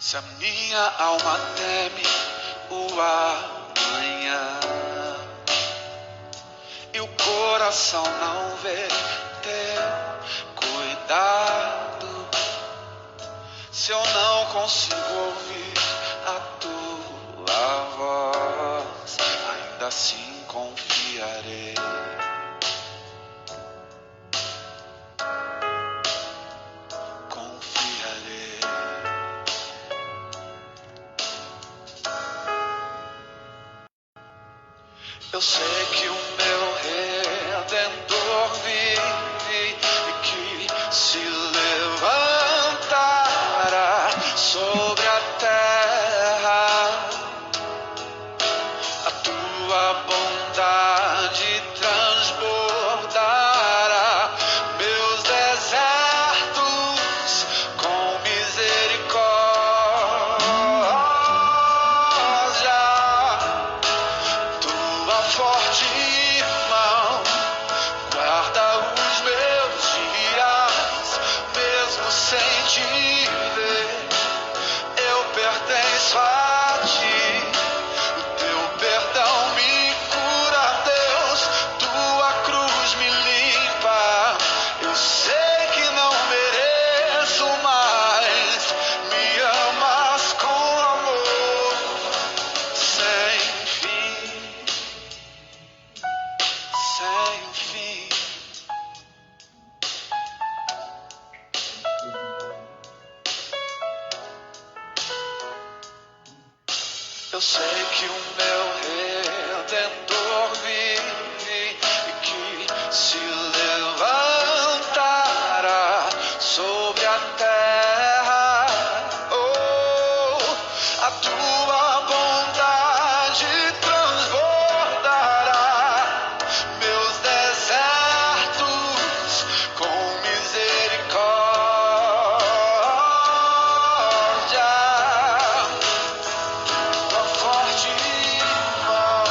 Se a minha alma teme o amanhã e o coração não vê teu cuidado, se eu não consigo ouvir a tua voz, ainda assim confiarei. Eu sei que o meu Redentor vive e que se levantará sobre a terra. A tua bondade transbordará meus desertos com misericórdia. Forte mão guarda os meus dias, mesmo sem te ver, eu pertenço a ti. O teu perdão me cura, Deus, tua cruz me limpa. Eu sei que não mereço, mas me amas com amor sem fim. Sem fim. Eu sei que o meu Redentor vive e que se levantará sobre a terra. Oh, a tua bondade transbordará meus desertos com misericórdia. Tua forte mão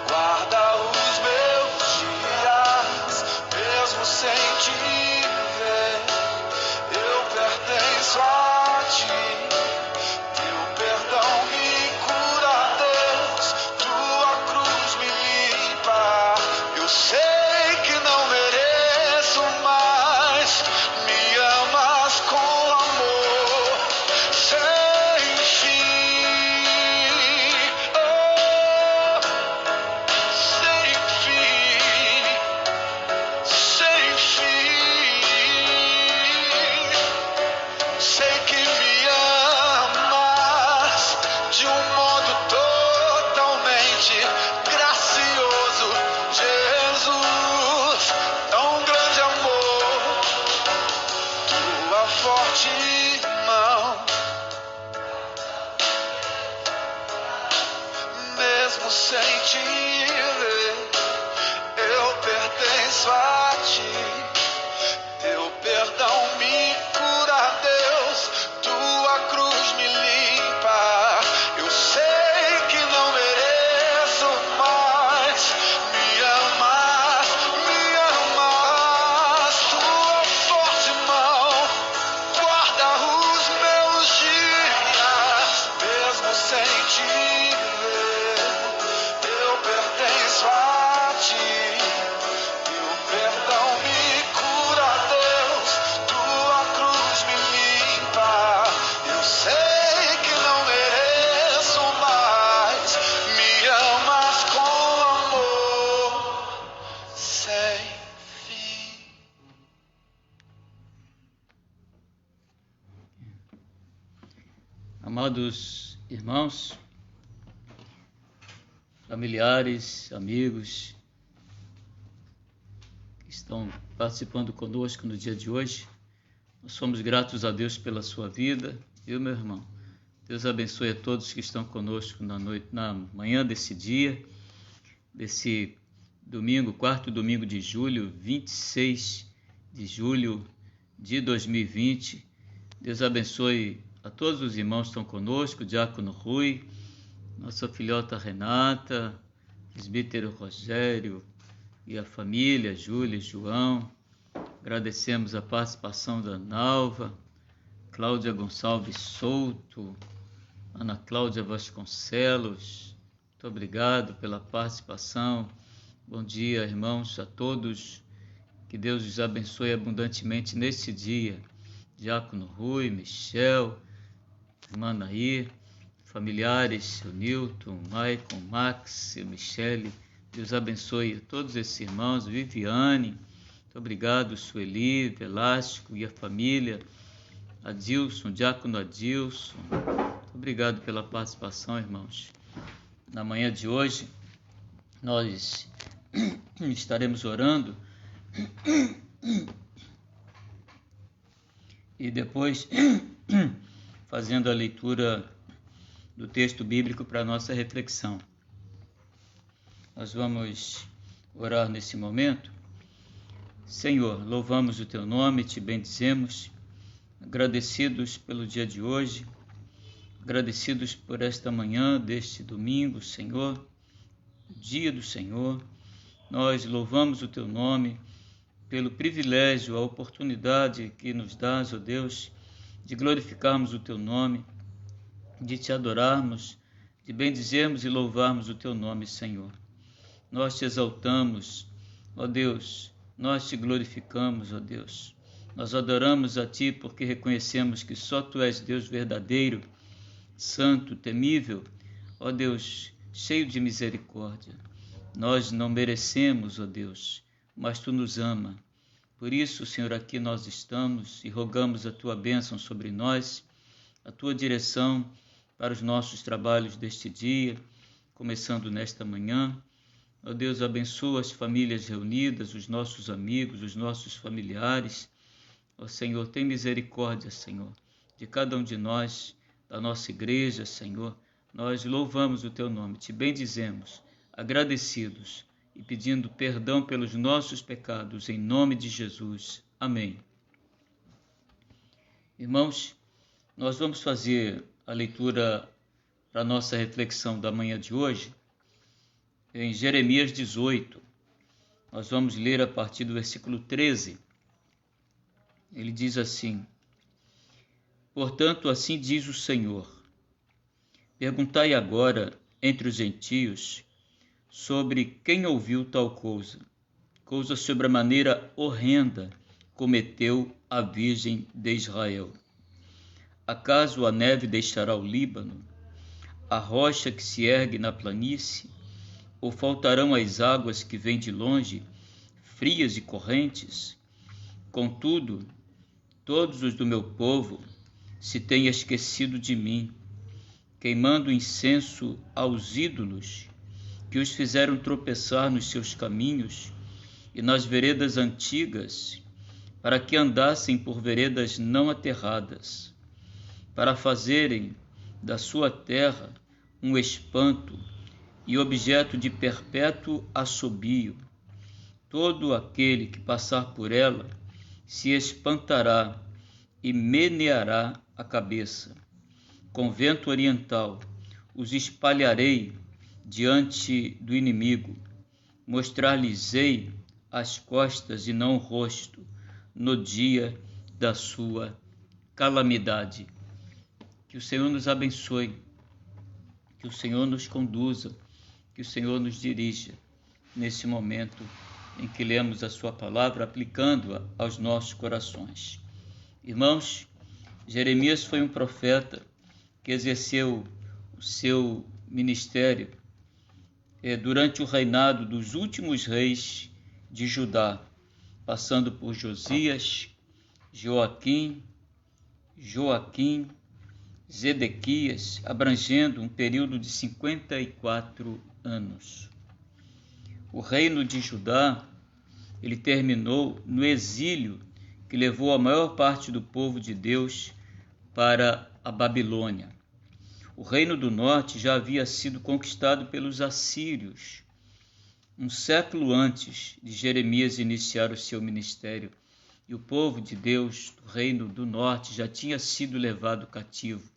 guarda os meus dias, mesmo sem te ver, eu pertenço a ti. Teu perdão me cura, Deus, tua cruz me limpa. Eu sei que não mereço, mas me amas com amor sem fim. Oh, sem fim, sem fim. Sei que me amas de um modo totalmente gracioso, Jesus, tão grande amor, tua forte mão, mesmo sem te ver, eu pertenço a ti. Teu perdão me cura, Deus, tua cruz me limpa. Eu sei que não mereço, mas me amas, tua forte mão guarda os meus dias, mesmo sem te ver, eu pertenço a ti. Teu perdão me cura, Deus, tua cruz me limpa. Eu sei que não mereço, mas me amas com amor sem fim. Amados irmãos, familiares, amigos que estão participando conosco no dia de hoje, nós somos gratos a Deus pela sua vida, viu, meu irmão? Deus abençoe a todos que estão conosco na manhã desse dia, desse domingo, quarto domingo de julho, 26 de julho de 2020. Deus abençoe a todos os irmãos que estão conosco, o diácono Rui, nossa filhota Renata, presbítero Rogério e a família, Júlia e João. Agradecemos a participação da Nalva, Cláudia Gonçalves Souto, Ana Cláudia Vasconcelos, muito obrigado pela participação. Bom dia, irmãos, a todos. Que Deus os abençoe abundantemente neste dia. Diácono Rui, Michel, irmã Nair, familiares, seu Nilton, Maicon, Max, Michele. Deus abençoe a todos esses irmãos. Viviane, muito obrigado. Sueli, Velasco e a família. Adilson, Diácono Adilson. Muito obrigado pela participação, irmãos. Na manhã de hoje, nós estaremos orando e depois fazendo a leitura do texto bíblico para a nossa reflexão. Nós vamos orar nesse momento. Senhor, louvamos o Teu nome, Te bendizemos, agradecidos pelo dia de hoje, agradecidos por esta manhã deste domingo, Senhor, dia do Senhor. Nós louvamos o Teu nome pelo privilégio, a oportunidade que nos dás, ó Deus, de glorificarmos o Teu nome, de Te adorarmos, de bendizermos e louvarmos o Teu nome, Senhor. Nós Te exaltamos, ó Deus, nós Te glorificamos, ó Deus. Nós adoramos a Ti porque reconhecemos que só Tu és Deus verdadeiro, santo, temível, ó Deus, cheio de misericórdia. Nós não merecemos, ó Deus, mas Tu nos ama. Por isso, Senhor, aqui nós estamos e rogamos a Tua bênção sobre nós, a Tua direção para os nossos trabalhos deste dia, começando nesta manhã. Ó Deus, abençoa as famílias reunidas, os nossos amigos, os nossos familiares. Ó Senhor, tem misericórdia, Senhor, de cada um de nós, da nossa igreja, Senhor. Nós louvamos o Teu nome, Te bendizemos, agradecidos e pedindo perdão pelos nossos pecados, em nome de Jesus. Amém. Irmãos, nós vamos fazer a leitura para a nossa reflexão da manhã de hoje em Jeremias 18. Nós vamos ler a partir do versículo 13. Ele diz assim: Portanto, assim diz o Senhor, perguntai agora entre os gentios sobre quem ouviu tal coisa sobremaneira horrenda cometeu a Virgem de Israel. Acaso a neve deixará o Líbano, a rocha que se ergue na planície, ou faltarão as águas que vêm de longe, frias e correntes? Contudo, todos os do meu povo se têm esquecido de mim, queimando incenso aos ídolos, que os fizeram tropeçar nos seus caminhos e nas veredas antigas, para que andassem por veredas não aterradas, para fazerem da sua terra um espanto e objeto de perpétuo assobio. Todo aquele que passar por ela se espantará e meneará a cabeça. Com vento oriental os espalharei diante do inimigo, mostrar-lhes-ei as costas e não o rosto, no dia da sua calamidade. Que o Senhor nos abençoe, que o Senhor nos conduza, que o Senhor nos dirija nesse momento em que lemos a sua palavra, aplicando-a aos nossos corações. Irmãos, Jeremias foi um profeta que exerceu o seu ministério durante o reinado dos últimos reis de Judá, passando por Josias, Joaquim, Zedequias, abrangendo um período de 54 anos. O reino de Judá, ele terminou no exílio que levou a maior parte do povo de Deus para a Babilônia. O reino do norte já havia sido conquistado pelos assírios, um século antes de Jeremias iniciar o seu ministério, e o povo de Deus do reino do norte já tinha sido levado cativo.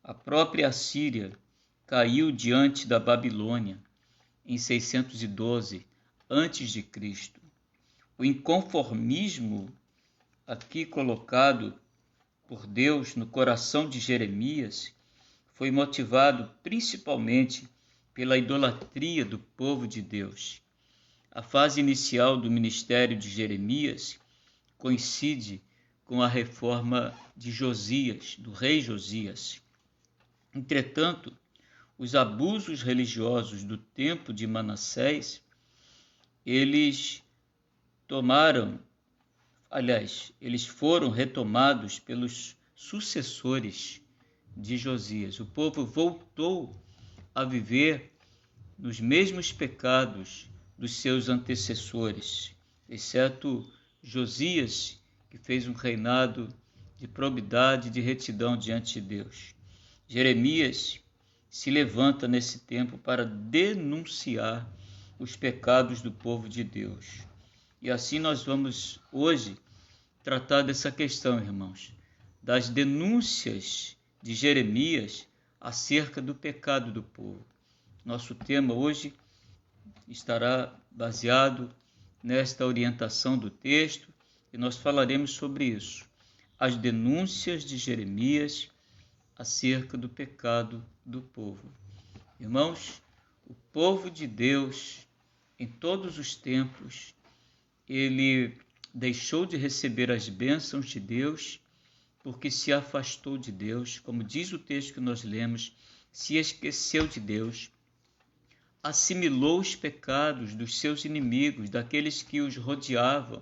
A própria Assíria caiu diante da Babilônia em 612 a.C. O inconformismo aqui colocado por Deus no coração de Jeremias foi motivado principalmente pela idolatria do povo de Deus. A fase inicial do ministério de Jeremias coincide com a reforma de Josias, do rei Josias. Entretanto, os abusos religiosos do tempo de Manassés, eles foram retomados pelos sucessores de Josias. O povo voltou a viver nos mesmos pecados dos seus antecessores, exceto Josias, que fez um reinado de probidade e de retidão diante de Deus. Jeremias se levanta nesse tempo para denunciar os pecados do povo de Deus. E assim nós vamos hoje tratar dessa questão, irmãos, das denúncias de Jeremias acerca do pecado do povo. Nosso tema hoje estará baseado nesta orientação do texto e nós falaremos sobre isso. As denúncias de Jeremias acerca do pecado do povo. Irmãos, o povo de Deus, em todos os tempos, ele deixou de receber as bênçãos de Deus porque se afastou de Deus, como diz o texto que nós lemos, se esqueceu de Deus, assimilou os pecados dos seus inimigos, daqueles que os rodeavam.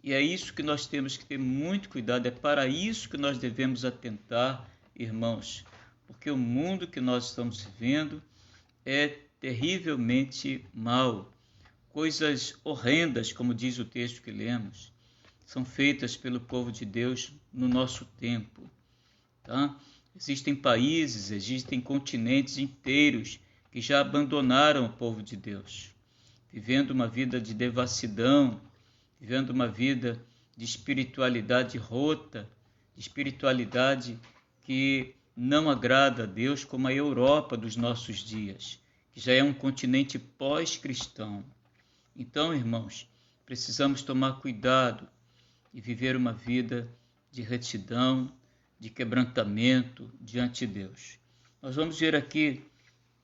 E é isso que nós temos que ter muito cuidado, é para isso que nós devemos atentar, irmãos, porque o mundo que nós estamos vivendo é terrivelmente mau. Coisas horrendas, como diz o texto que lemos, são feitas pelo povo de Deus no nosso tempo. Tá? Existem países, existem continentes inteiros que já abandonaram o povo de Deus, vivendo uma vida de devassidão, vivendo uma vida de espiritualidade rota, de espiritualidade que não agrada a Deus, como a Europa dos nossos dias, que já é um continente pós-cristão. Então, irmãos, precisamos tomar cuidado e viver uma vida de retidão, de quebrantamento diante de Deus. Nós vamos ver aqui,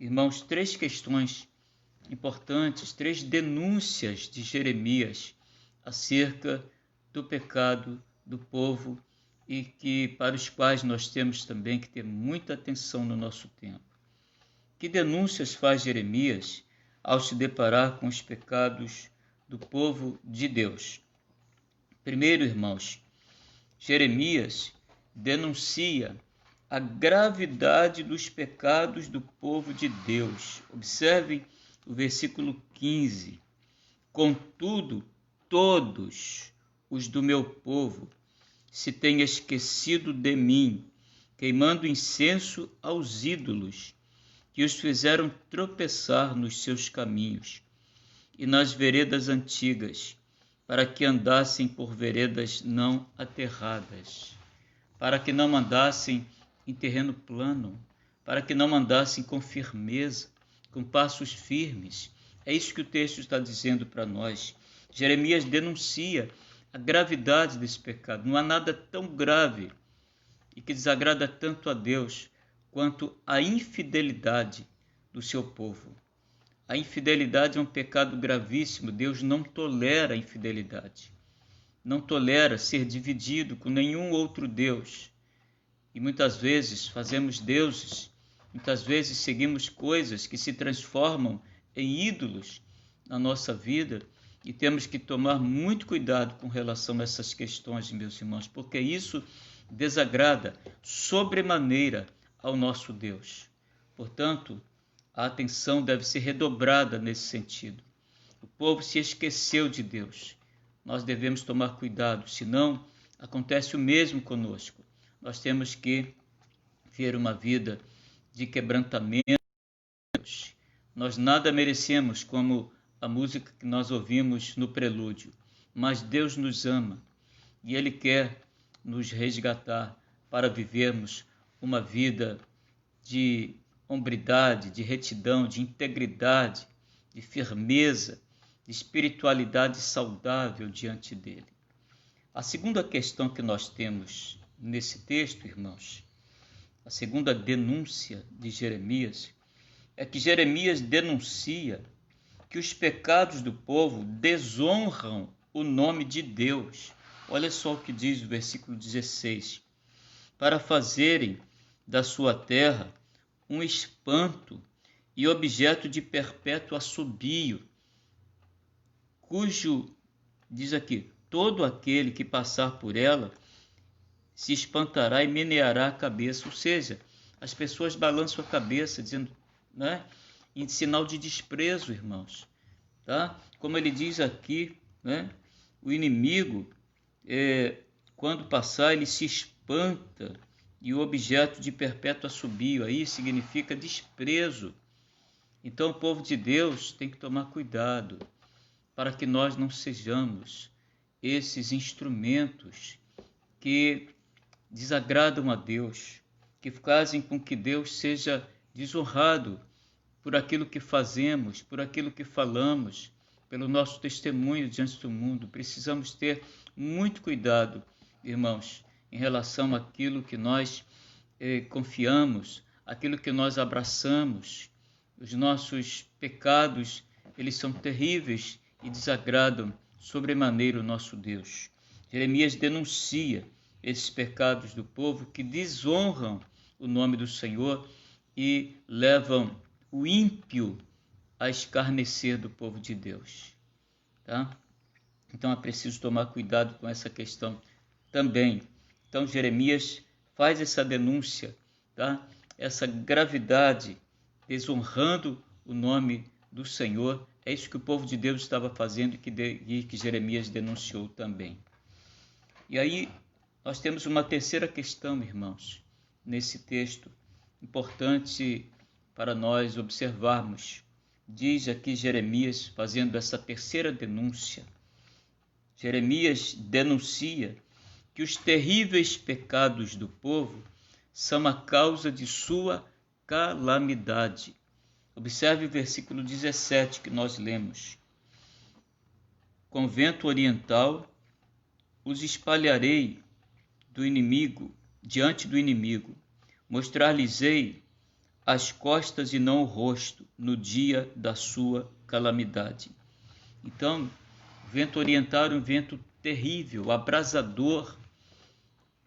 irmãos, 3 questões importantes, 3 denúncias de Jeremias acerca do pecado do povo e que para os quais nós temos também que ter muita atenção no nosso tempo. Que denúncias faz Jeremias ao se deparar com os pecados do povo de Deus? Primeiro, irmãos, Jeremias denuncia a gravidade dos pecados do povo de Deus. Observem o versículo 15. Contudo, todos os do meu povo se têm esquecido de mim, queimando incenso aos ídolos, que os fizeram tropeçar nos seus caminhos e nas veredas antigas, para que andassem por veredas não aterradas, para que não andassem em terreno plano, para que não andassem com firmeza, com passos firmes. É isso que o texto está dizendo para nós. Jeremias denuncia a gravidade desse pecado. Não há nada tão grave e que desagrada tanto a Deus quanto a infidelidade do seu povo. A infidelidade é um pecado gravíssimo. Deus não tolera a infidelidade. Não tolera ser dividido com nenhum outro Deus. E muitas vezes fazemos deuses, muitas vezes seguimos coisas que se transformam em ídolos na nossa vida e temos que tomar muito cuidado com relação a essas questões, meus irmãos, porque isso desagrada sobremaneira ao nosso Deus. Portanto, a atenção deve ser redobrada nesse sentido. O povo se esqueceu de Deus. Nós devemos tomar cuidado, senão acontece o mesmo conosco. Nós temos que ter uma vida de quebrantamento. Nós nada merecemos, como a música que nós ouvimos no prelúdio, mas Deus nos ama e Ele quer nos resgatar para vivermos uma vida de hombridade, de retidão, de integridade, de firmeza, de espiritualidade saudável diante dele. A segunda questão que nós temos nesse texto, irmãos, a segunda denúncia de Jeremias, é que Jeremias denuncia que os pecados do povo desonram o nome de Deus. Olha só o que diz o versículo 16. Para fazerem da sua terra um espanto e objeto de perpétuo assobio, cujo, diz aqui, todo aquele que passar por ela se espantará e meneará a cabeça. Ou seja, as pessoas balançam a cabeça, dizendo, né, em sinal de desprezo, irmãos. Tá? Como ele diz aqui, né, o inimigo, quando passar, ele se espanta, e o objeto de perpétuo assobio aí significa desprezo. Então o povo de Deus tem que tomar cuidado para que nós não sejamos esses instrumentos que desagradam a Deus, que fazem com que Deus seja desonrado por aquilo que fazemos, por aquilo que falamos, pelo nosso testemunho diante do mundo. Precisamos ter muito cuidado, irmãos, em relação àquilo que nós confiamos, aquilo que nós abraçamos. Os nossos pecados, eles são terríveis e desagradam sobremaneira o nosso Deus. Jeremias denuncia esses pecados do povo que desonram o nome do Senhor e levam o ímpio a escarnecer do povo de Deus. Tá? Então é preciso tomar cuidado com essa questão também. Então Jeremias faz essa denúncia, tá? Essa gravidade, desonrando o nome do Senhor. É isso que o povo de Deus estava fazendo e que Jeremias denunciou também. E aí nós temos uma terceira questão, irmãos, nesse texto, importante para nós observarmos. Diz aqui Jeremias, fazendo essa terceira denúncia. Jeremias denuncia que os terríveis pecados do povo são a causa de sua calamidade. Observe o versículo 17 que nós lemos. Com vento oriental os espalharei do inimigo, diante do inimigo. Mostrar-lhes-ei as costas e não o rosto, no dia da sua calamidade. Então, o vento oriental era um vento terrível, abrasador,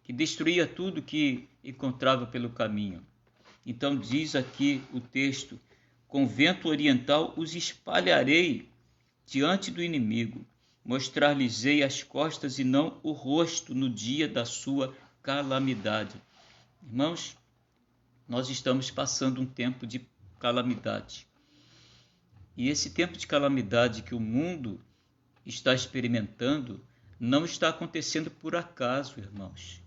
que destruía tudo que encontrava pelo caminho. Então diz aqui o texto, com vento oriental os espalharei diante do inimigo, mostrar-lhes-ei as costas e não o rosto no dia da sua calamidade. Irmãos, nós estamos passando um tempo de calamidade. E esse tempo de calamidade que o mundo está experimentando não está acontecendo por acaso, irmãos.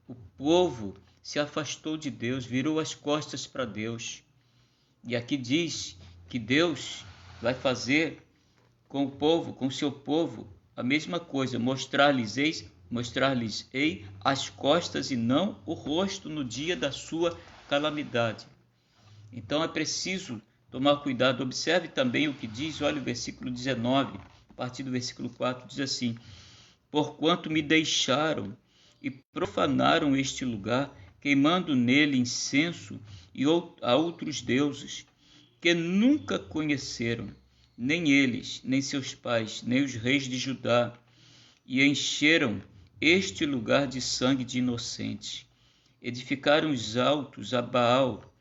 O povo se afastou de Deus, virou as costas para Deus. E aqui diz que Deus vai fazer com o povo, com o seu povo, a mesma coisa, mostrar-lhes-ei as costas e não o rosto no dia da sua calamidade. Então é preciso tomar cuidado. Observe também o que diz, olha o versículo 19, a partir do versículo 4, diz assim: porquanto me deixaram e profanaram este lugar, queimando nele incenso e a outros deuses, que nunca conheceram, nem eles, nem seus pais, nem os reis de Judá, e encheram este lugar de sangue de inocentes. Edificaram os altos a Baal,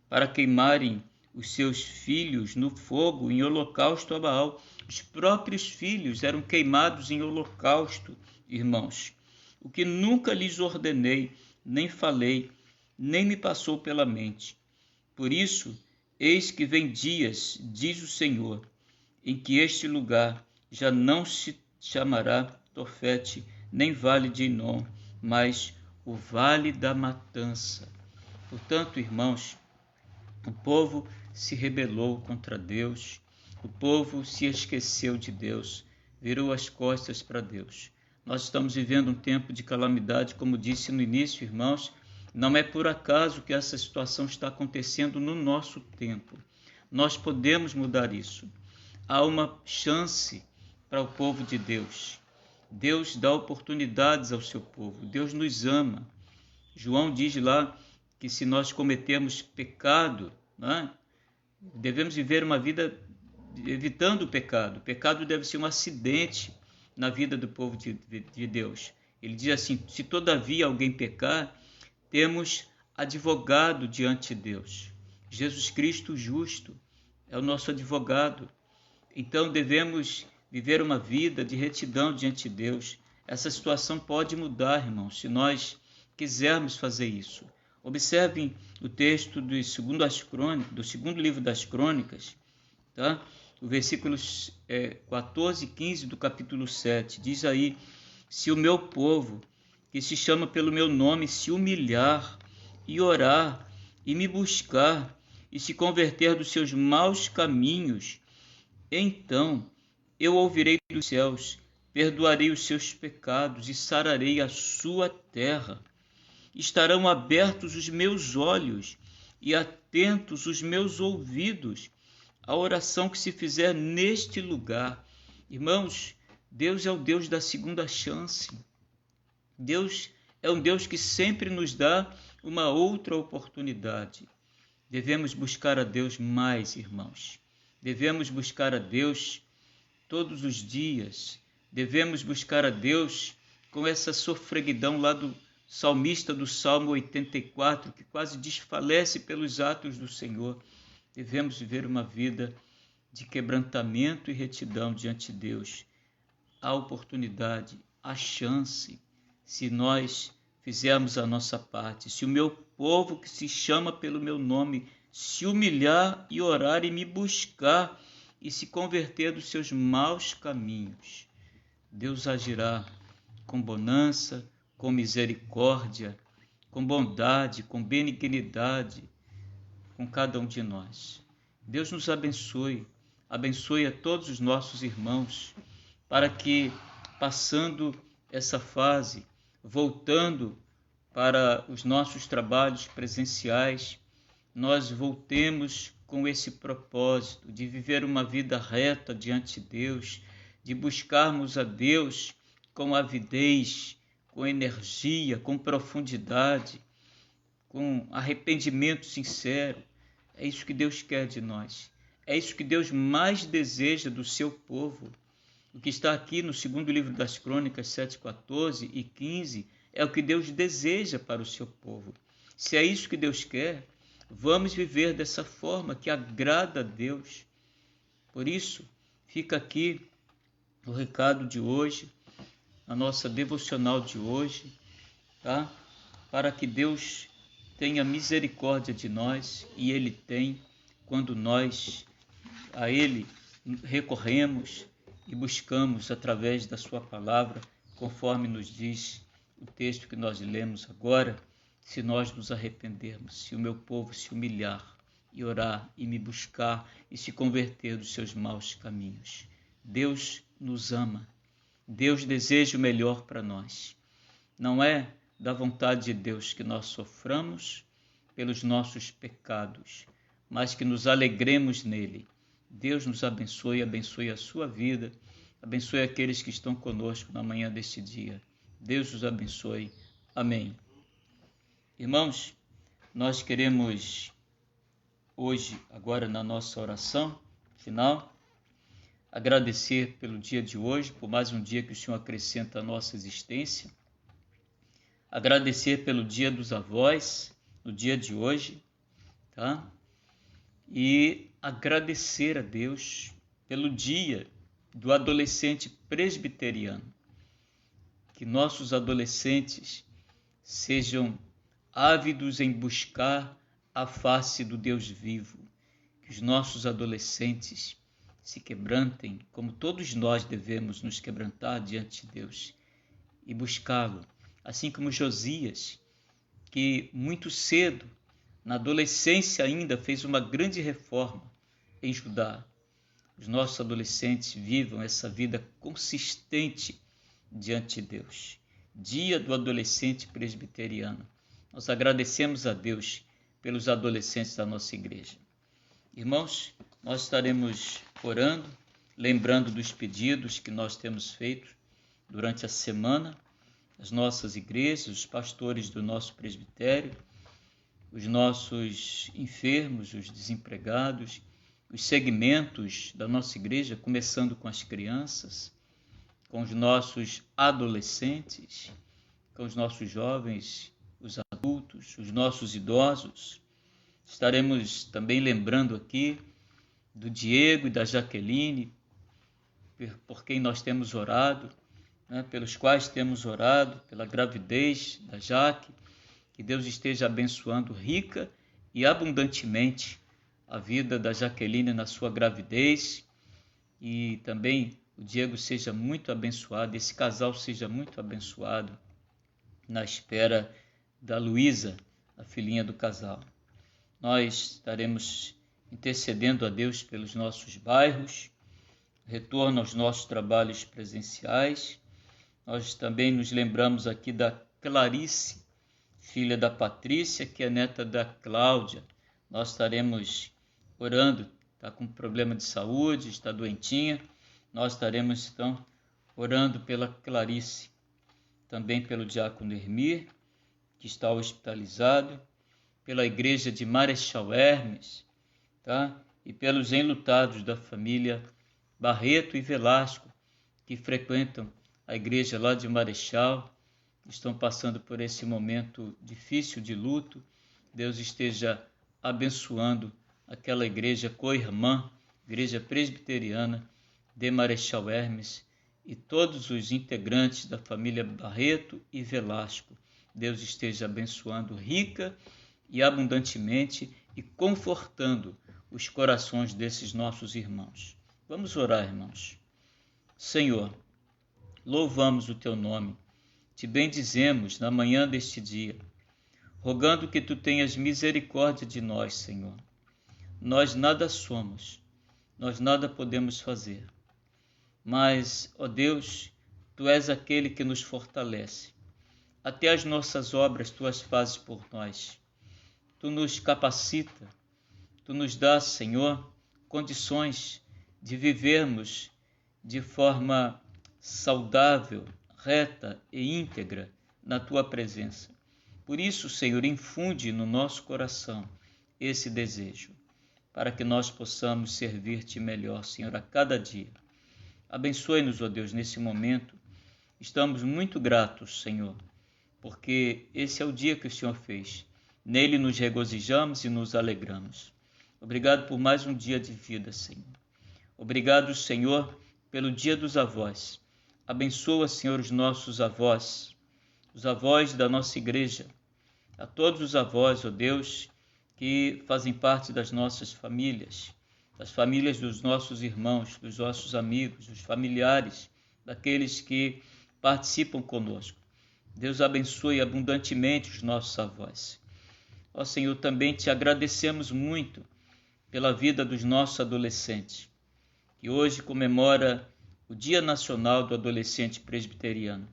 para queimarem os seus filhos no fogo em holocausto a Baal. Os próprios filhos eram queimados em holocausto, irmãos. O que nunca lhes ordenei, nem falei, nem me passou pela mente. Por isso, eis que vem dias, diz o Senhor, em que este lugar já não se chamará Tofete, nem Vale de Inom, mas o Vale da Matança. Portanto, irmãos, o povo se rebelou contra Deus, o povo se esqueceu de Deus, virou as costas para Deus. Nós estamos vivendo um tempo de calamidade, como disse no início, irmãos, não é por acaso que essa situação está acontecendo no nosso tempo. Nós podemos mudar isso. Há uma chance para o povo de Deus. Deus dá oportunidades ao seu povo. Deus nos ama. João diz lá que se nós cometermos pecado, né, devemos viver uma vida evitando o pecado. O pecado deve ser um acidente na vida do povo de Deus. Ele diz assim: se todavia alguém pecar, temos advogado diante de Deus. Jesus Cristo justo é o nosso advogado. Então devemos viver uma vida de retidão diante de Deus. Essa situação pode mudar, irmãos, se nós quisermos fazer isso. Observem o texto do segundo livro das Crônicas, tá? O versículos 14 e 15 do capítulo 7. Diz aí: se o meu povo, que se chama pelo meu nome, se humilhar e orar e me buscar e se converter dos seus maus caminhos, então eu ouvirei dos céus, perdoarei os seus pecados e sararei a sua terra. Estarão abertos os meus olhos e atentos os meus ouvidos à oração que se fizer neste lugar. Irmãos, Deus é o Deus da segunda chance. Deus é um Deus que sempre nos dá uma outra oportunidade. Devemos buscar a Deus mais, irmãos. Devemos buscar a Deus todos os dias. Devemos buscar a Deus com essa sofreguidão lá do salmista do Salmo 84, que quase desfalece pelos atos do Senhor. Devemos viver uma vida de quebrantamento e retidão diante de Deus. Há oportunidade, há chance, se nós fizermos a nossa parte. Se o meu povo que se chama pelo meu nome se humilhar e orar e me buscar e se converter dos seus maus caminhos, Deus agirá com bonança, com misericórdia, com bondade, com benignidade com cada um de nós. Deus nos abençoe, abençoe a todos os nossos irmãos, para que, passando essa fase, voltando para os nossos trabalhos presenciais, nós voltemos com esse propósito de viver uma vida reta diante de Deus, de buscarmos a Deus com avidez, com energia, com profundidade, com arrependimento sincero. É isso que Deus quer de nós. É isso que Deus mais deseja do seu povo. O que está aqui no segundo livro das Crônicas 7, 14 e 15 é o que Deus deseja para o seu povo. Se é isso que Deus quer, vamos viver dessa forma que agrada a Deus. Por isso, fica aqui o recado de hoje, a nossa devocional de hoje, tá? Para que Deus tenha misericórdia de nós, e Ele tem, quando nós a Ele recorremos e buscamos através da sua palavra, conforme nos diz o texto que nós lemos agora. Se nós nos arrependermos, se o meu povo se humilhar e orar e me buscar e se converter dos seus maus caminhos. Deus nos ama, Deus deseja o melhor para nós. Não é da vontade de Deus que nós soframos pelos nossos pecados, mas que nos alegremos nele. Deus nos abençoe, abençoe a sua vida, abençoe aqueles que estão conosco na manhã deste dia. Deus os abençoe. Amém. Irmãos, nós queremos hoje, agora na nossa oração final, agradecer pelo dia de hoje, por mais um dia que o Senhor acrescenta à nossa existência. Agradecer pelo dia dos avós, no dia de hoje, tá? E agradecer a Deus pelo dia do adolescente presbiteriano. Que nossos adolescentes sejam ávidos em buscar a face do Deus vivo. Que os nossos adolescentes se quebrantem, como todos nós devemos nos quebrantar diante de Deus e buscá-lo. Assim como Josias, que muito cedo, na adolescência ainda, fez uma grande reforma em Judá. Os nossos adolescentes vivam essa vida consistente diante de Deus. Dia do adolescente presbiteriano. Nós agradecemos a Deus pelos adolescentes da nossa igreja. Irmãos, nós estaremos orando, lembrando dos pedidos que nós temos feito durante a semana, as nossas igrejas, os pastores do nosso presbitério, os nossos enfermos, os desempregados, os segmentos da nossa igreja, começando com as crianças, com os nossos adolescentes, com os nossos jovens, os adultos, os nossos idosos. Estaremos também lembrando aqui do Diego e da Jaqueline, por quem nós temos orado, pelos quais temos orado, pela gravidez da Jaque. Que Deus esteja abençoando rica e abundantemente a vida da Jaqueline na sua gravidez, e também o Diego seja muito abençoado, esse casal seja muito abençoado na espera da Luísa, a filhinha do casal. Nós estaremos intercedendo a Deus pelos nossos bairros, retorno aos nossos trabalhos presenciais. Nós também nos lembramos aqui da Clarice, filha da Patrícia, que é neta da Cláudia. Nós estaremos orando, está com problema de saúde, está doentinha. Nós estaremos, então, orando pela Clarice, também pelo diácono Hermir, que está hospitalizado, pela igreja de Marechal Hermes, tá? E pelos enlutados da família Barreto e Velasco, que frequentam a igreja lá de Marechal, estão passando por esse momento difícil de luto. Deus esteja abençoando aquela igreja co-irmã, igreja presbiteriana de Marechal Hermes, e todos os integrantes da família Barreto e Velasco. Deus esteja abençoando rica e abundantemente e confortando os corações desses nossos irmãos. Vamos orar, irmãos. Senhor, louvamos o teu nome, te bendizemos na manhã deste dia, rogando que tu tenhas misericórdia de nós, Senhor. Nós nada somos, nós nada podemos fazer, mas, ó Deus, tu és aquele que nos fortalece. Até as nossas obras tu as fazes por nós. Tu nos capacita, tu nos dás, Senhor, condições de vivermos de forma saudável, reta e íntegra na tua presença. Por isso, Senhor, infunde no nosso coração esse desejo, para que nós possamos servir-te melhor, Senhor, a cada dia. Abençoe-nos, ó Deus, nesse momento. Estamos muito gratos, Senhor, porque esse é o dia que o Senhor fez. Nele nos regozijamos e nos alegramos. Obrigado por mais um dia de vida, Senhor. Obrigado, Senhor, pelo dia dos avós. Abençoa, Senhor, os nossos avós, os avós da nossa igreja, a todos os avós, ó Deus, que fazem parte das nossas famílias, das famílias dos nossos irmãos, dos nossos amigos, dos familiares, daqueles que participam conosco. Deus abençoe abundantemente os nossos avós. Ó Senhor, também te agradecemos muito pela vida dos nossos adolescentes, que hoje comemora o Dia Nacional do Adolescente Presbiteriano.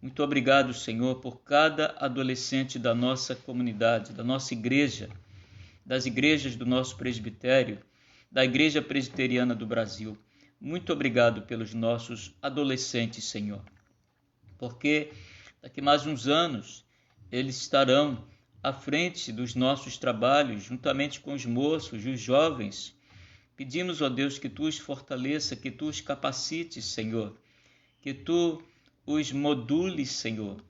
Muito obrigado, Senhor, por cada adolescente da nossa comunidade, da nossa igreja, das igrejas do nosso presbitério, da Igreja Presbiteriana do Brasil. Muito obrigado pelos nossos adolescentes, Senhor, porque daqui mais uns anos eles estarão à frente dos nossos trabalhos, juntamente com os moços e os jovens. Pedimos, ó Deus, que tu os fortaleça, que tu os capacites, Senhor, que tu os modules, Senhor,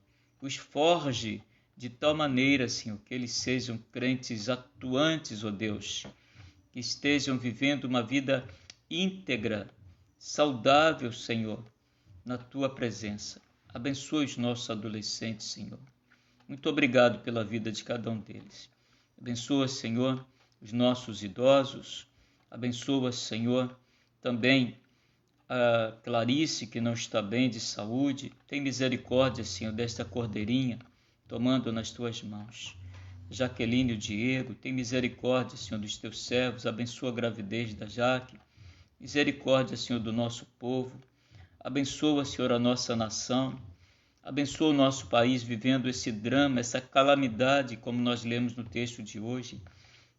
os forge de tal maneira, Senhor, que eles sejam crentes atuantes, ó Deus, que estejam vivendo uma vida íntegra, saudável, Senhor, na tua presença. Abençoe os nossos adolescentes, Senhor. Muito obrigado pela vida de cada um deles. Abençoa, Senhor, os nossos idosos. Abençoa, Senhor, também a Clarice, que não está bem de saúde. Tem misericórdia, Senhor, desta cordeirinha, tomando nas tuas mãos. Jaqueline e o Diego, tem misericórdia, Senhor, dos teus servos. Abençoa a gravidez da Jaque. Misericórdia, Senhor, do nosso povo. Abençoa, Senhor, a nossa nação. Abençoa o nosso país vivendo esse drama, essa calamidade, como nós lemos no texto de hoje,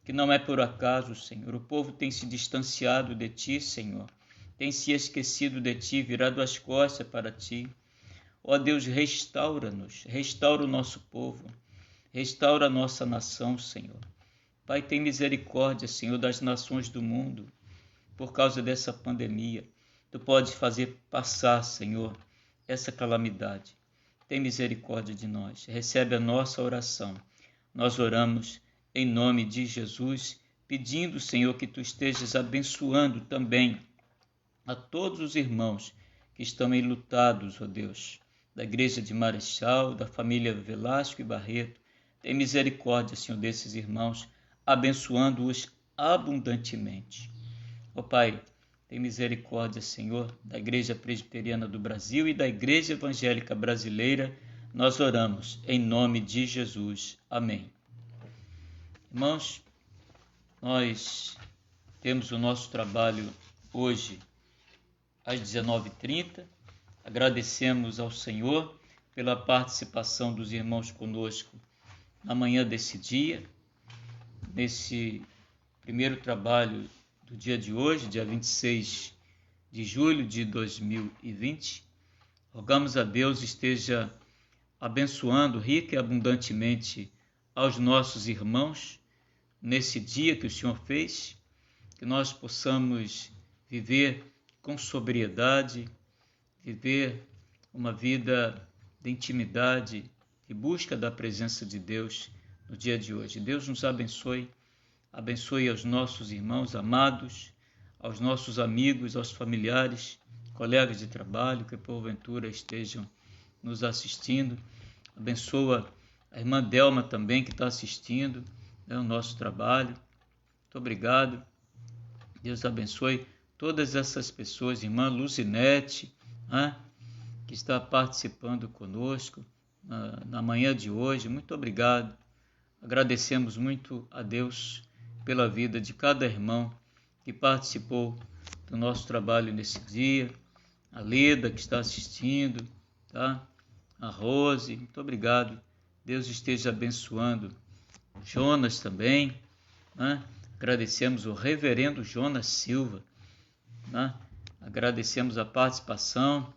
que não é por acaso, Senhor. O povo tem se distanciado de ti, Senhor. Tem se esquecido de ti, virado as costas para ti. Ó Deus, restaura-nos, restaura o nosso povo, restaura a nossa nação, Senhor. Pai, tem misericórdia, Senhor, das nações do mundo, por causa dessa pandemia. Tu podes fazer passar, Senhor, essa calamidade. Tem misericórdia de nós, recebe a nossa oração. Nós oramos em nome de Jesus, pedindo, Senhor, que Tu estejas abençoando também a todos os irmãos que estão enlutados, ó Deus, da Igreja de Marechal, da família Velasco e Barreto. Tem misericórdia, Senhor, desses irmãos, abençoando-os abundantemente. Ó Pai, tem misericórdia, Senhor, da Igreja Presbiteriana do Brasil e da Igreja Evangélica Brasileira. Nós oramos em nome de Jesus. Amém. Irmãos, nós temos o nosso trabalho hoje às 19h30. Agradecemos ao Senhor pela participação dos irmãos conosco na manhã desse dia, nesse primeiro trabalho do dia de hoje, dia 26 de julho de 2020. Rogamos a Deus esteja abençoando rica e abundantemente aos nossos irmãos nesse dia que o Senhor fez, que nós possamos viver com sobriedade, viver uma vida de intimidade e busca da presença de Deus no dia de hoje. Deus nos abençoe. Abençoe aos nossos irmãos amados, aos nossos amigos, aos familiares, colegas de trabalho que porventura estejam nos assistindo. Abençoa a irmã Delma também que está assistindo o nosso trabalho. Muito obrigado. Deus abençoe todas essas pessoas. Irmã Luzinete, que está participando conosco na manhã de hoje. Muito obrigado. Agradecemos muito a Deus pela vida de cada irmão que participou do nosso trabalho nesse dia. A Leda, que está assistindo, tá? A Rose, muito obrigado. Deus esteja abençoando. Jonas também, Agradecemos o reverendo Jonas Silva, Agradecemos a participação,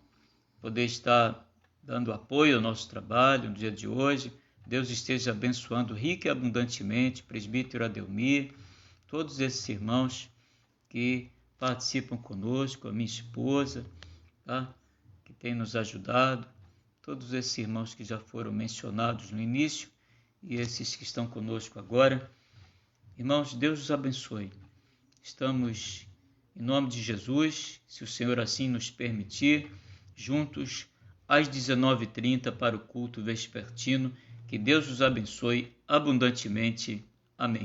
poder estar dando apoio ao nosso trabalho no dia de hoje. Deus esteja abençoando rica e abundantemente, presbítero Adelmir, todos esses irmãos que participam conosco, a minha esposa, que tem nos ajudado, todos esses irmãos que já foram mencionados no início e esses que estão conosco agora. Irmãos, Deus os abençoe. Estamos, em nome de Jesus, se o Senhor assim nos permitir, juntos às 19h30 para o culto vespertino. Que Deus os abençoe abundantemente. Amém.